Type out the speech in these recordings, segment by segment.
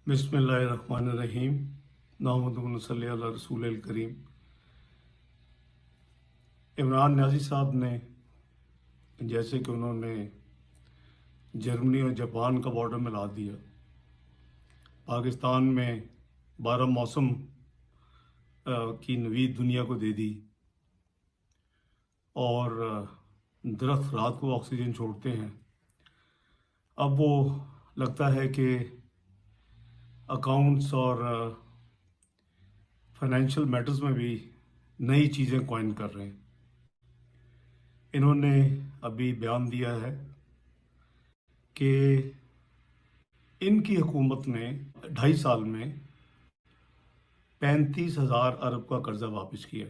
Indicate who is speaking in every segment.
Speaker 1: بسم اللہ الرحمن الرحیم نحمدہ و نصلی علی رسول الکریم۔ عمران نیازی صاحب نے جیسے کہ انہوں نے جرمنی اور جاپان کا بارڈر ملا دیا، پاکستان میں 12 موسم کی نوید دنیا کو دے دی، اور درخت رات کو آکسیجن چھوڑتے ہیں۔ اب وہ لگتا ہے کہ اکاؤنٹس اور فائنینشیل میٹرز میں بھی نئی چیزیں کوائن کر رہے ہیں۔ انہوں نے ابھی بیان دیا ہے کہ ان کی حکومت نے 2.5 سال میں 35,000 ارب کا قرضہ واپس کیا،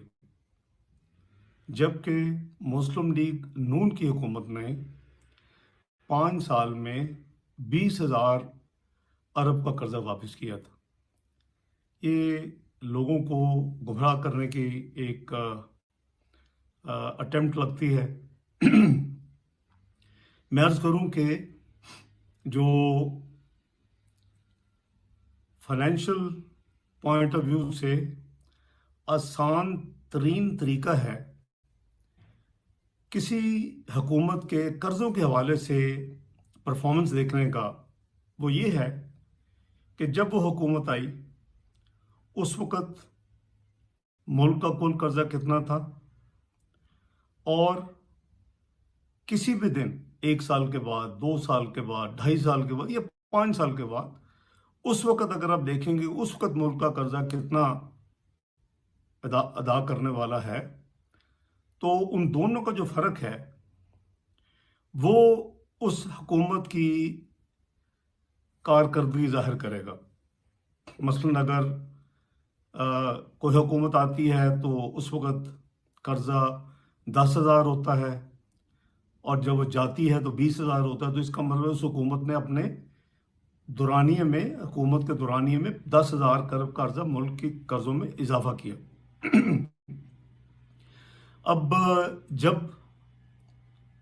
Speaker 1: جبکہ مسلم لیگ نون کی حکومت نے 5 سال میں 20,000 ارب کا قرضہ واپس کیا تھا۔ یہ لوگوں کو گمراہ کرنے کی ایک اٹیمپٹ لگتی ہے۔ میں عرض کروں کہ جو فائنینشیل پوائنٹ آف ویو سے آسان ترین طریقہ ہے کسی حکومت کے قرضوں کے حوالے سے پرفارمنس دیکھنے کا، وہ یہ ہے کہ جب وہ حکومت آئی اس وقت ملک کا کل قرضہ کتنا تھا، اور کسی بھی دن 1 سال کے بعد، 2 سال کے بعد، 2.5 سال کے بعد یا 5 سال کے بعد، اس وقت اگر آپ دیکھیں گے اس وقت ملک کا قرضہ کتنا ادا کرنے والا ہے، تو ان دونوں کا جو فرق ہے وہ اس حکومت کی کارکردگی ظاہر کرے گا۔ مثلاً اگر کوئی حکومت آتی ہے تو اس وقت قرضہ 10,000 ہوتا ہے، اور جب وہ جاتی ہے تو 20,000 ہوتا ہے، تو اس کا مطلب اس حکومت نے اپنے دورانیے میں، حکومت کے دورانیے میں 10,000 ارب قرضہ ملک کے قرضوں میں اضافہ کیا۔ اب جب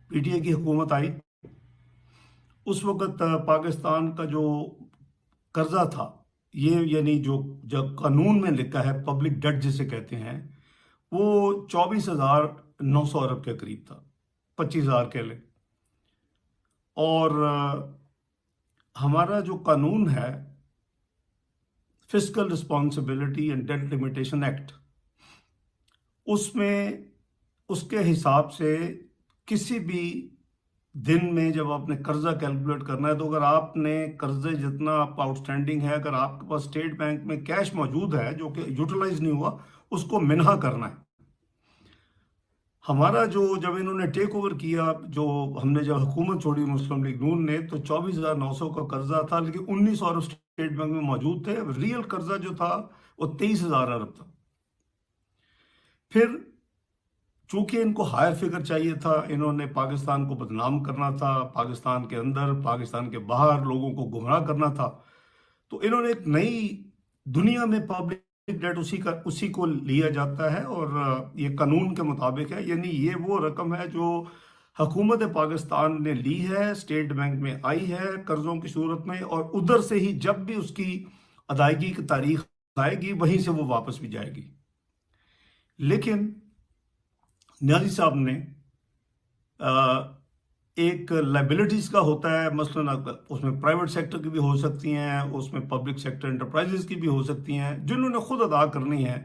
Speaker 1: پی ٹی آئی کی حکومت آئی اس وقت پاکستان کا جو قرضہ تھا، یہ یعنی جو قانون میں لکھا ہے پبلک ڈیٹ جسے کہتے ہیں، وہ 24,900 ارب کے قریب تھا، 25,000 کہہ لیں۔ اور ہمارا جو قانون ہے fiscal responsibility and debt limitation act, اس میں اس کے حساب سے کسی بھی دن میں جب آپ نے قرضہ کیلکولیٹ کرنا ہے، تو اگر آپ نے قرضے جتنا آپ آؤٹ اسٹینڈنگ ہے، اگر آپ کے پاس اسٹیٹ بینک میں کیش موجود ہے جو کہ یوٹیلائز نہیں ہوا، اس کو منہا کرنا ہے۔ ہمارا جب انہوں نے ٹیک اوور کیا، ہم نے جب حکومت چھوڑی مسلم لیگ نون نے، تو 24,900 کا قرضہ تھا، لیکن 19 ارب اسٹیٹ بینک میں موجود تھے۔ ریئل قرضہ جو تھا وہ 23,000 ارب تھا۔ پھر چونکہ ان کو ہائر فگر چاہیے تھا، انہوں نے پاکستان کو بدنام کرنا تھا، پاکستان کے اندر، پاکستان کے باہر لوگوں کو گمراہ کرنا تھا، تو انہوں نے ایک نئی دنیا میں پبلک ڈیٹ اسی کو لیا جاتا ہے، اور یہ قانون کے مطابق ہے، یعنی یہ وہ رقم ہے جو حکومت پاکستان نے لی ہے، اسٹیٹ بینک میں آئی ہے قرضوں کی صورت میں، اور ادھر سے ہی جب بھی اس کی ادائیگی کی تاریخ آئے گی وہیں سے وہ واپس بھی جائے گی۔ لیکن نیازی صاحب نے ایک لائبلٹیز کا ہوتا ہے، مثلا اس میں پرائیویٹ سیکٹر کی بھی ہو سکتی ہیں، اس میں پبلک سیکٹر انٹرپرائزز کی بھی ہو سکتی ہیں، جنہوں نے خود ادا کرنی ہے،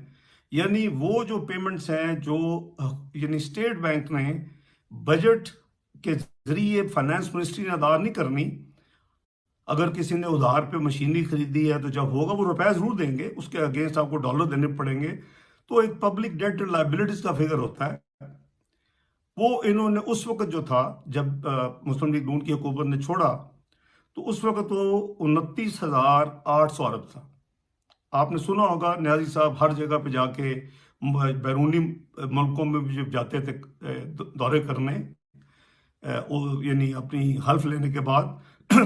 Speaker 1: یعنی وہ جو پیمنٹس ہیں جو یعنی اسٹیٹ بینک نے بجٹ کے ذریعے فائنانس منسٹری نے ادا نہیں کرنی۔ اگر کسی نے ادھار پہ مشینری خریدی ہے تو جب ہوگا وہ روپے ضرور دیں گے، اس کے اگینسٹ آپ کو ڈالر دینے پڑیں گے، تو ایک پبلک ڈیٹ لائبلٹیز کا فگر ہوتا ہے۔ وہ انہوں نے اس وقت جو تھا، جب مسلم لیگ نون کی حکومت نے چھوڑا، تو اس وقت وہ 29,800 ارب تھا۔ آپ نے سنا ہوگا نیازی صاحب ہر جگہ پہ جا کے بیرونی ملکوں میں بھی جب جاتے تھے دورے کرنے، یعنی اپنی حلف لینے کے بعد،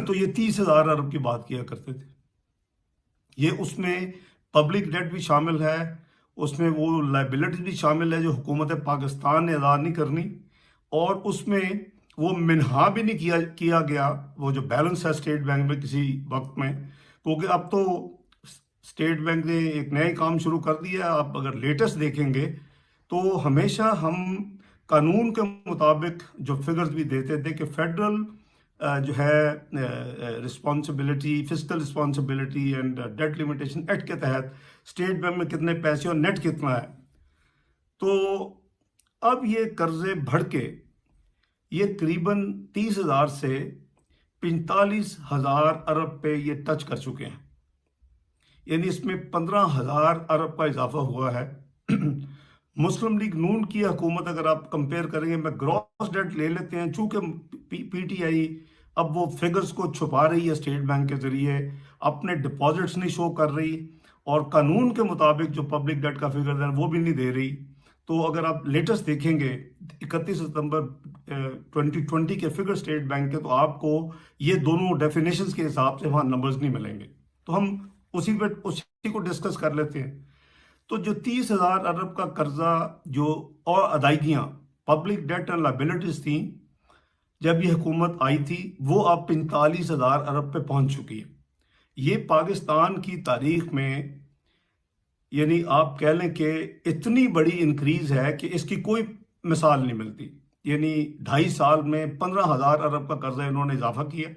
Speaker 1: تو یہ 30,000 ارب کی بات کیا کرتے تھے۔ یہ اس میں پبلک ڈیٹ بھی شامل ہے، اس میں وہ لائبلٹی بھی شامل ہے جو حکومت پاکستان نے ادا نہیں کرنی، اور اس میں وہ منہا بھی نہیں کیا گیا، وہ جو بیلنس ہے اسٹیٹ بینک میں کسی وقت میں کیونکہ اب تو اسٹیٹ بینک نے ایک نئے کام شروع کر دیا ہے. آپ اگر لیٹسٹ دیکھیں گے تو ہمیشہ ہم قانون کے مطابق جو فگرز بھی دیتے تھے کہ فیڈرل جو ہے responsibility, fiscal responsibility and debt limitation act کے تحت اسٹیٹ بینک میں کتنے پیسے اور نیٹ کتنا ہے. تو اب یہ قرضے بڑھ کے یہ قریباً 30,000 سے 45,000 ارب پہ یہ ٹچ کر چکے ہیں. یعنی اس میں 15,000 ارب کا اضافہ ہوا ہے. مسلم لیگ نون کی حکومت اگر آپ کمپیئر کریں گے، میں گراس ڈیٹ لے لیتے ہیں، چونکہ پی ٹی آئی اب وہ فگرز کو چھپا رہی ہے اسٹیٹ بینک کے ذریعے، اپنے ڈپازٹس نہیں شو کر رہی، اور قانون کے مطابق جو پبلک ڈیٹ کا فگر ہے وہ بھی نہیں دے رہی. تو اگر آپ لیٹسٹ دیکھیں گے 31 ستمبر 2020 کے فگر اسٹیٹ بینک کے، تو آپ کو یہ دونوں ڈیفینیشنز کے حساب سے وہاں نمبرز نہیں ملیں گے. تو ہم اسی کو ڈسکس کر لیتے ہیں. تو جو 30,000 ارب کا قرضہ جو اور ادائیگیاں پبلک ڈیٹ اینڈ لائبلٹیز تھیں جب یہ حکومت آئی تھی، وہ اب 45,000 ارب پہ پہنچ چکی ہے. یہ پاکستان کی تاریخ میں یعنی آپ کہہ لیں کہ اتنی بڑی انکریز ہے کہ اس کی کوئی مثال نہیں ملتی. یعنی 2.5 سال میں 15,000 ارب کا قرضہ انہوں نے اضافہ کیا،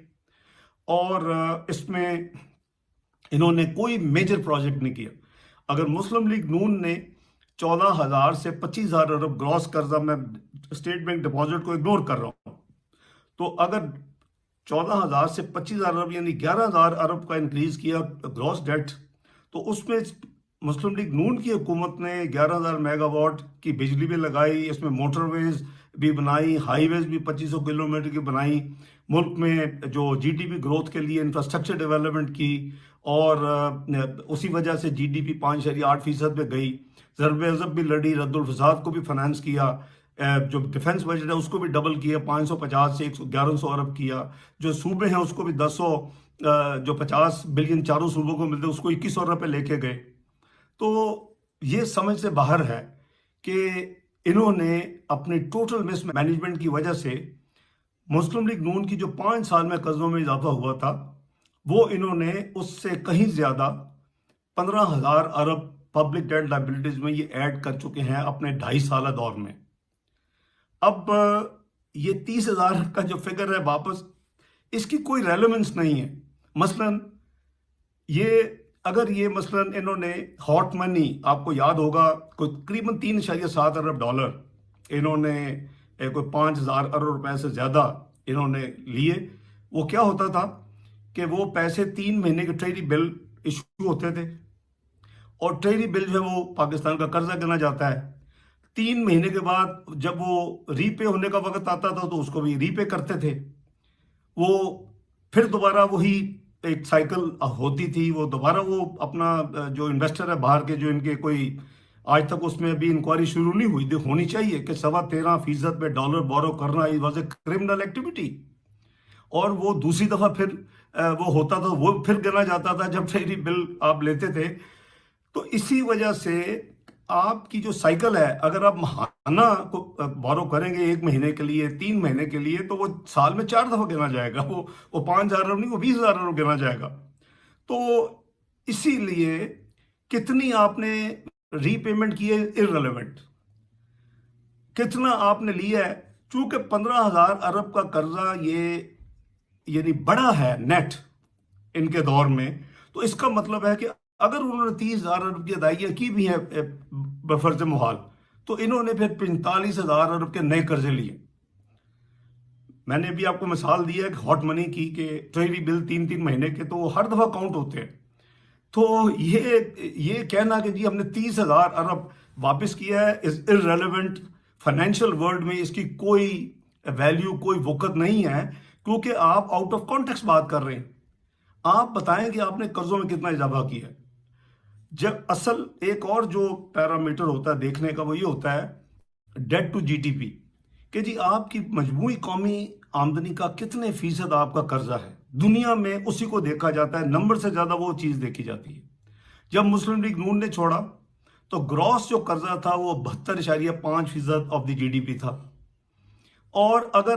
Speaker 1: اور اس میں انہوں نے کوئی میجر پروجیکٹ نہیں کیا. اگر مسلم لیگ نون نے 14,000 سے 25,000 ارب گراس قرضہ، میں اسٹیٹ بینک ڈپازٹ کو اگنور کر رہا ہوں، تو اگر 14,000 سے 25,000 ارب یعنی 11,000 ارب کا انکریز کیا گراس ڈیٹ، تو اس میں مسلم لیگ نون کی حکومت نے 11,000 میگا واٹ کی بجلی بھی لگائی، اس میں موٹر ویز بھی بنائی، ہائی ویز بھی 2500 کلومیٹر کی بنائی، ملک میں جو جی ڈی پی گروتھ کے لیے انفراسٹرکچر ڈیولپمنٹ کی، اور اسی وجہ سے جی ڈی پی 5.8% پہ گئی. ضرب عضب بھی لڑی، رد الفساد کو بھی فنانس کیا، جو ڈیفنس بجٹ ہے اس کو بھی ڈبل کیا، 550 سے 1100 ارب کیا، جو صوبے ہیں اس کو بھی 1000 جو 50 بلین چاروں صوبوں کو ملتے اس کو 2100 ارب پہ لے کے گئے. تو یہ سمجھ سے باہر ہے کہ انہوں نے اپنی ٹوٹل مس مینجمنٹ کی وجہ سے مسلم لیگ نون کی جو 5 سال میں قرضوں میں اضافہ ہوا تھا، وہ انہوں نے اس سے کہیں زیادہ 15,000 ارب پبلک ڈیٹ لائبلٹیز میں یہ ایڈ کر چکے ہیں اپنے 2.5 سالہ دور میں. اب یہ 30,000 کا جو فگر ہے واپس، اس کی کوئی ریلیونس نہیں ہے. مثلا اگر یہ مثلا انہوں نے ہاٹ منی، آپ کو یاد ہوگا کوئی تقریباً 3.7 ارب ڈالر انہوں نے کوئی 5,000 ارب روپے سے زیادہ انہوں نے لیے. وہ کیا ہوتا تھا کہ وہ پیسے 3 مہینے کے ٹریری بل ایشو ہوتے تھے، اور ٹریری بل جو ہے وہ پاکستان کا قرضہ گنا جاتا ہے. 3 مہینے کے بعد جب وہ ری پے ہونے کا وقت آتا تھا تو اس کو بھی ری پے کرتے تھے. وہ پھر دوبارہ وہی ایک سائیکل ہوتی تھی، وہ دوبارہ وہ اپنا جو انویسٹر ہے باہر کے، جو ان کے کوئی آج تک اس میں ابھی انکوائری شروع نہیں ہوئی، ہونی چاہیے کہ 13.25% پہ ڈالر بورو کرنا واز اے کرمنل ایکٹیویٹی. اور وہ دوسری دفعہ پھر وہ ہوتا تھا، وہ پھر گنا جاتا تھا جب ٹریری بل آپ لیتے تھے. تو اسی وجہ سے آپ کی جو سائیکل ہے، اگر آپ ماہانہ کو بورو کریں گے 1 مہینے کے لیے، 3 مہینے کے لیے، تو وہ سال میں 4 دفعہ گنا جائے گا. وہ 5,000 ارب نہیں، وہ 20,000 ارب گنا جائے گا. تو اسی لیے کتنی آپ نے ری پیمنٹ کی ہے ارریلیونٹ، کتنا آپ نے لیا ہے. چونکہ 15,000 ارب کا قرضہ یہ یعنی بڑا ہے نیٹ ان کے دور میں، تو اس کا مطلب ہے کہ اگر انہوں نے 30,000 ارب کی ادائیگیاں کی بھی ہیں بفرض محال، تو انہوں نے پھر 45,000 ارب کے نئے قرضے لیے. میں نے بھی آپ کو مثال دیا ہے کہ ہاٹ منی کی، کہ ٹریری بل 3 مہینے کے، تو وہ ہر دفعہ کاؤنٹ ہوتے ہیں. تو یہ کہنا کہ جی ہم نے 30,000 ارب واپس کیا ہے از ارریلیونٹ. فائنینشیل ورلڈ میں اس کی کوئی ویلیو، کوئی وقت نہیں ہے، کیونکہ آپ آؤٹ آف کانٹیکسٹ بات کر رہے ہیں. آپ بتائیں کہ آپ نے قرضوں میں کتنا اضافہ کیا ہے. جب اصل ایک اور جو پیرامیٹر ہوتا ہے دیکھنے کا، وہ یہ ہوتا ہے debt to G D P, کہ جی آپ کی مجموعی قومی آمدنی کا کتنے فیصد آپ کا قرضہ ہے. دنیا میں اسی کو دیکھا جاتا ہے، نمبر سے زیادہ وہ چیز دیکھی جاتی ہے. جب مسلم لیگ نون نے چھوڑا تو گراس جو قرضہ تھا وہ 72.5% of the G D P تھا. اور اگر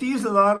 Speaker 1: 30,000